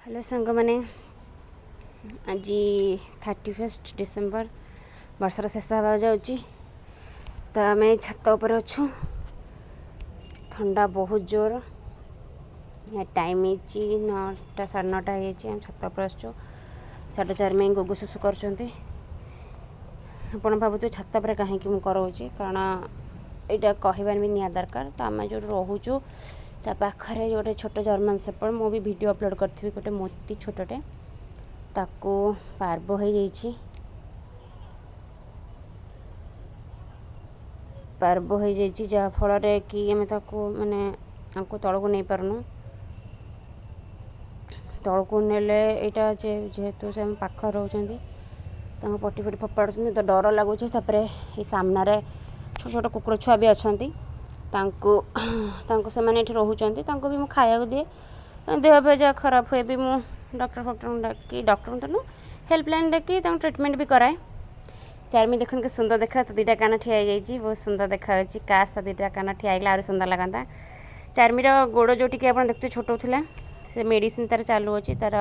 Hello सांग मैंने आज 31 डिसेम्बर वर्षर शेष हवा जाऊँगी तो आम छत उपर अच्छु ठंडा बहुत जोर टाइम हो 9टा 9:30 हो छत उपर आसचु 4:30 में गुगु सुसु कर भावुँ छत पर कहीं कराऊँगी कारण यहाँ कहबार भी निया दरकार तो आम जो रोचु ता पाखरे गोटे छोट जर्मन शेपर्ड मु भी वीडियो अपलोड करी गोटे मोती छोटे ताको पार्व हो जहाँफल कि आम ताको माने आंको तलू नहीं पारनु तलू नेले यहाँ जेहेतु से पाख रोच पटी फटी फोपाड़ुं तो डर लगुच ये सामने छोट छोट कुकुर छुआ भी अच्छा से मैंने रोचते भी मुझे खाया दिए देह पे जहाँ खराब हुए भी मुझे डॉक्टर डाकी डॉक्टर तो नु हेल्पलाइन डाकी ट्रिटमेंट भी कराए। चार्मी देखने के सुंदर देखा तो 2टा कान ठिया जाइए बहुत सुंदर देखा काश 2टा कान ठिया आहरी सुंदर लगता। चार्मीर गोड़ जो टी आप देखते छोट था से मेडिसिन तार चालू अच्छी तार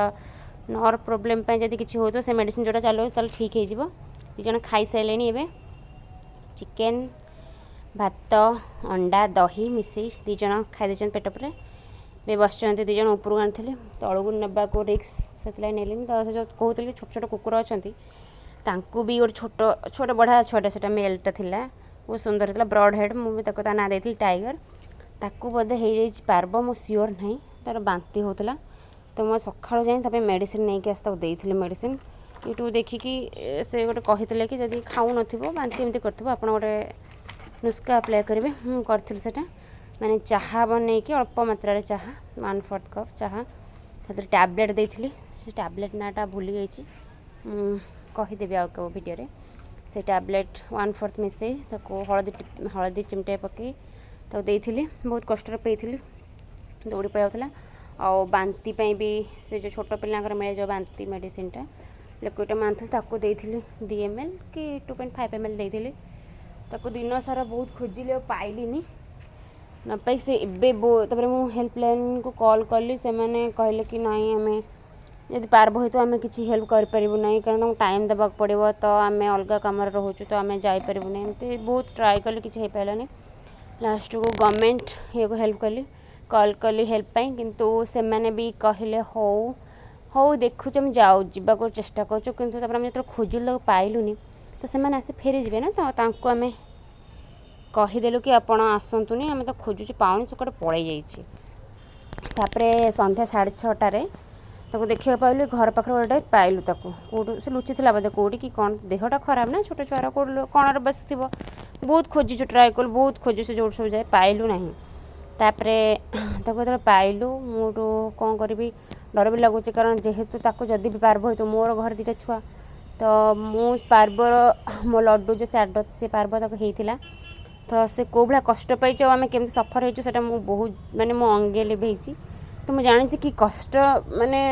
नर्व प्रोब्लेम जब किसी हो तो से मेडिसिन जोटा चालू अच्छे ठीक हो 2 जन खाई सारे चिकेन भात अंडा दही मिसई 2 जन खाई पेट पर भी बस 2 जन उपरू आनी तलू ना को रिक्स से नेली तो से जो कहते छोट छोट कुकुर अच्छा भी गोटे छोट छोट बढ़िया छुआटा से मेलटा था बहुत सुंदर था ब्रॉड हेड मुझे ना देती टाइगर ताकू बोधे हो जाए पार्व मु सियोर ना तार बांती होता तो मैं सकाळु जाए मेडिसिन नहीं आस देती मेडिसिन यूट्यूब देखिकी से गोटे कही कि जब खाऊ न बांती एमती कर आप गोटे नुस्खा अप्लाई करेंगे करी से मैंने चाहा बन के अल्प मात्रा चाहा 1/4 कप चाहा टैबलेट देती से टैबलेट नाटा भूली जाइए कहीदेवी आउ कौ वीडियो से टैबलेट 1/4 मिसई हलदी चिमटे पकई तो देती बहुत कष्ट पेली दौड़ी पड़ा आउ बांती भी से जो छोट पिलांकर मिले जो बांती मेडिसिन टा लिक्विड मानती 2 ml कि 2.5 ml देती ताको दिन सारा बहुत खोजिली पाइलिनी न पाई से एवं मुझे हेल्पलाइन को कॉल कली से मैंने कहले कि नहीं आम जब पार्व हो तो आम किसी हेल्प करूँ ना कारण टाइम देवाक पड़ो तो आम अलग कम रोचु तो आम जापरू ना एमती बहुत ट्राए कली किसी हो पारानी लास्ट को गवर्नमेंट ये को हेल्प कली कॉल कली हेल्प पाई किंतु से मैंने भी कहले हो हो देखु जाऊ जावाक चेष्टा करें जो खोजिलु पाइलुनी तो से आसी फेरी जी ना तो आम कहीदेलु कि आप आसतुनी आम तो खोजुचे पाऊनी से कटे पड़े जापर संध्या 6:30 ताको देखा पाइलु घर पाखे गोटे पाइलु कौटू से लुचि था बोधे कौटी कि कौन देहटा खराब ना छोट छुआर कौन बस थी बहुत खोजिचु ट्राए कलु बहुत खोजु से जो सब जाए पाइलु ना जो पाइलु मुझे कौन करी डर भी लगुच कारण जेहेतु जदि भी पार्व हो तो मोर घर 2टा छुआ तो मु पार्वर मो लड्डू जो सैड से पार्व होता तो से कौ भाया कष्ट पाई आम केमी सफर हो बहुत माने मो अंगे लिभे तो मुझे जानी कि कष्ट माने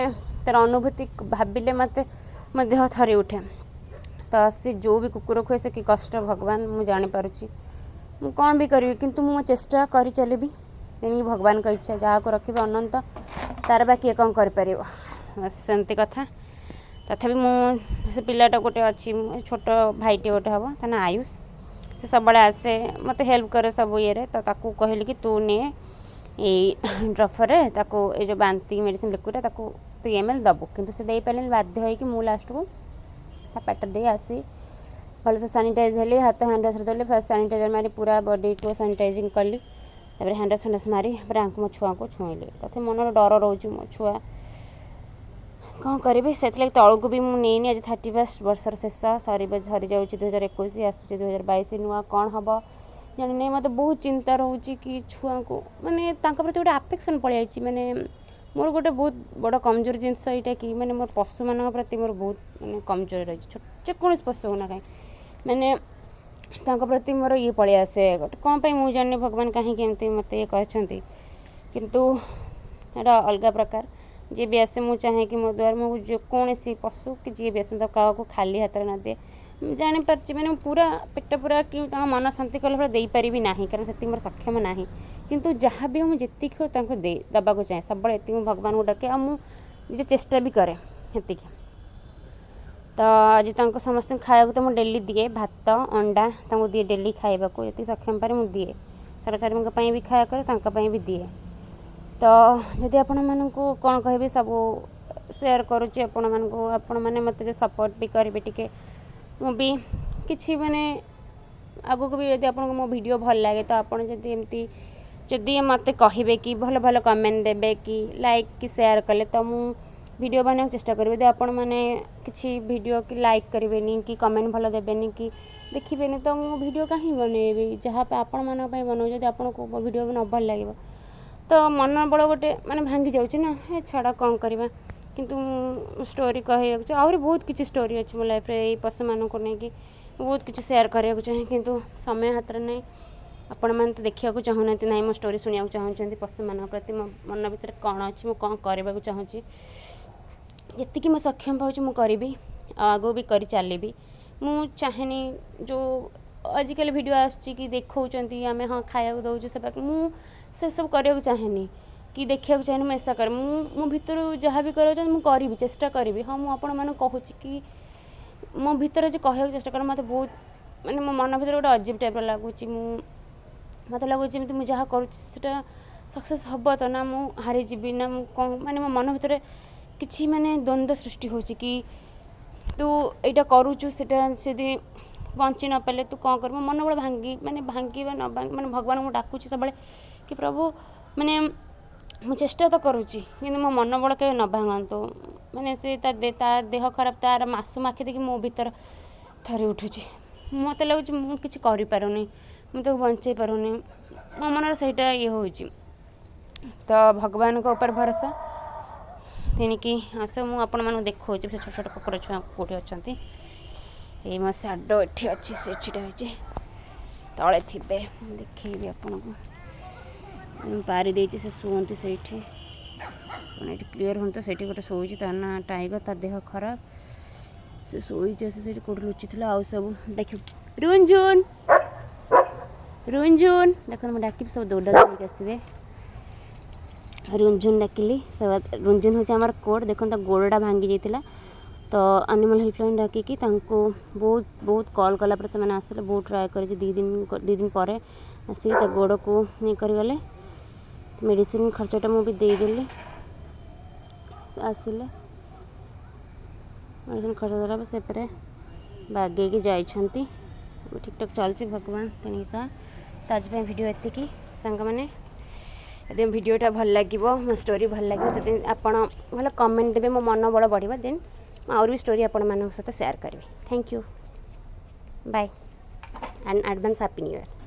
तार अनुभूति भाविले मत मो देह थरी उठे तो से जो भी कुकुर खुए से कि कष्ट भगवान मुझे जानीपारुची मु कौन भी करी किंतु मु चेष्टा करी चलिबी तेणु भगवान का इच्छा जहाँ को रखिए अनंत तार बा किए कौन कर सेमती कथा तथापि से पिलाटा गोटे अच्छी छोट भाईटे गोटे हम ता ना आयुष से सब आसे मत हेल्प करे सब ये तो कहली कि तू ने ड्रफर ये जो बांती मेडिसिन लिक्विड 2 ml दबु किंतु से दे पारे बाध्य हो कि मु लास्ट को पेट दे आसी भल से सानिटाइज हेली हाथ हैंड वाश देली फर्स्ट सानिटाइजर मारी पूरा बॉडी को सानिटाइजिंग कली हैंड वाश मारी मो छुआ को छुईली तथे मन डर रोच मो छुआ कौन करी से तलू को भी मुझे आज 31 वर्षर शेष सरी जाऊँ 2021 आसूँ 2022 नुआ कौन हम जानी नहीं मत बहुत चिंता रोचे कि छुआ को माने प्रति गोटे आफेक्शन पलि माने मोर गोटे बहुत बड़ कमजोर जिनस यहाँ कि माने मोर पशु मान प्रति मोर बहुत माने कमजोर रही जेको पशु होना कहीं माने प्रति मोर ये पलि आसे गोटे कौन मुझे जानी भगवान कहीं मत ये कहते किंतु एटा अलग प्रकार जी भी आसे मुझे चाहे कि मो द्वारा मुझे जेकोसी पशु कि जी भी आसे मतलब क्या खाली हाथ न दे जानीपारे मैंने पूरा पेट पूरा कि मन शांति कला भाई दे पारि ना कारण से मोर सक्षम ना किंतु जहाँ भी मुझे जी दबाक चाहे सब ये भगवान को डाके निज चेष्टा भी करे हेतिकी। तो आज समस्त खाया तो मुझे डेली दिए भात अंडा दिए डेली खाइबा को ये सक्षम पारे मुझे दिए सारा चार भी खाया करे भी दिए। तो जदि आपण मानू कौन कहे सब सेयार करुच्ची आपण मैंने मत सपोर्ट भी करेंगे टिके मुझे किसी माने आगु को भी यदि आपको मो वीडियो भल लगे तो आपड़ जदि एमती जदि मत कहे कि भल भल कमेंट देवे कि लाइक कि शेयर कले तो मु वीडियो बनाने चेष्टा करी। यदि आपण मैंने किसी वीडियो की लाइक करेंगे कि कमेंट भल देवेनि कि देखिए तो मु वीडियो कहीं बनइबी जहाँ पे आपण मन बनाऊ जदि आपको वीडियो न भल लगे तो मन बड़ गोटे माने भांगी जाऊँ ना हे छाड़ा कौन करवा किंतु स्टोरी कह आहरी बहुत किसी स्टोरी अच्छी मो लाइफ रे पशु मानक नहीं बहुत किसी शेयर करने को चाहे किंतु समय हाथ में नहीं आपण मैंने तो देखा चाहूना ना मो स्टोरी शुणा चाहूँ पशु मान प्रति मो मन भर कौन अच्छी मुझे कौन करने को चाहूँगी जी मो सक्षम पाँच मुझे करी आगो भी कर चलि मु चाहेनी जो आजिकल वीडियो आसुच्ची कि देखा आम हाँ खाया दौचु से सब करने को चाहेनी कि देखा चाहे मुझे ऐसा कर मो भर जहाँ भी करा मुझे चेष्टा करी हाँ मुझे कहूँ कि मो भर जो कह चेष्टा कर मत बहुत माने मो मन भर गोटे अजीब टाइप लगुच मत लगुच मुझे जहाँ करा सक्सेस हम तो ना मु हारी जीवी ना माने मो मन भर किसी माने द्वंद्व सृष्टि हो कि तू यहाँ करुचु से बंची न पाले तू कौन कर मन बड़ा भांगी माने भांगी न भांगी माने भगवान को डाकुची सब कि प्रभु माने मु चेष्टा तो करुच्ची कि मो मन बड़ के न भांगतु माने से ता देह खराब तार मासुम आखि देखी मो भीतर थरी उठुची मत लगुच मु किसी करें मुझे बंचे पारूनी मो मन सहीटा ये हो तो भगवान को ऊपर भरोसा तेणिकी आस मुझे देखा से छोट छोट कुकुर छुआ कौटे अच्छा ये मो साड ये अच्छी से छिटा हो तले थे देखी आपन को पारि दे से शुंती से क्लीयर हूँ तो गोटे शोची तार ना टाइगर तार देह खराब से शोची से कौट लुचि थी आउ सब देख रुंझुन रुंझुन देख मुझे डाक सब दौड़ा दौड़ी आसवे रुंझुन डाकिली सब रुंझुन हूँ आम कोड देख गोड़टा भांगी जाता तो एनिमल हेल्पलाइन डाकिकी बहुत बहुत कॉल कला से आसिले बहुत ट्राए कर दी दिन पर आसिक गोड़ को नहीं कर गले मेडिसिन खर्चटा मुझे देदेली आसिले मेडिसिन खर्च देला से बागे जाइछंती ठीक ठाक चलती भगवान तेणु तो आज वीडियो एतिकी सांग मैंने यदि वीडियोटा भल लगे मो स्टोरी भल लगे तो आपड़ भल कमेंट देवे मो मन बड़ बढ़ा देन और भी स्टोरी आपण मान सहित शेयर करी। Thank you bye and advance happy new year.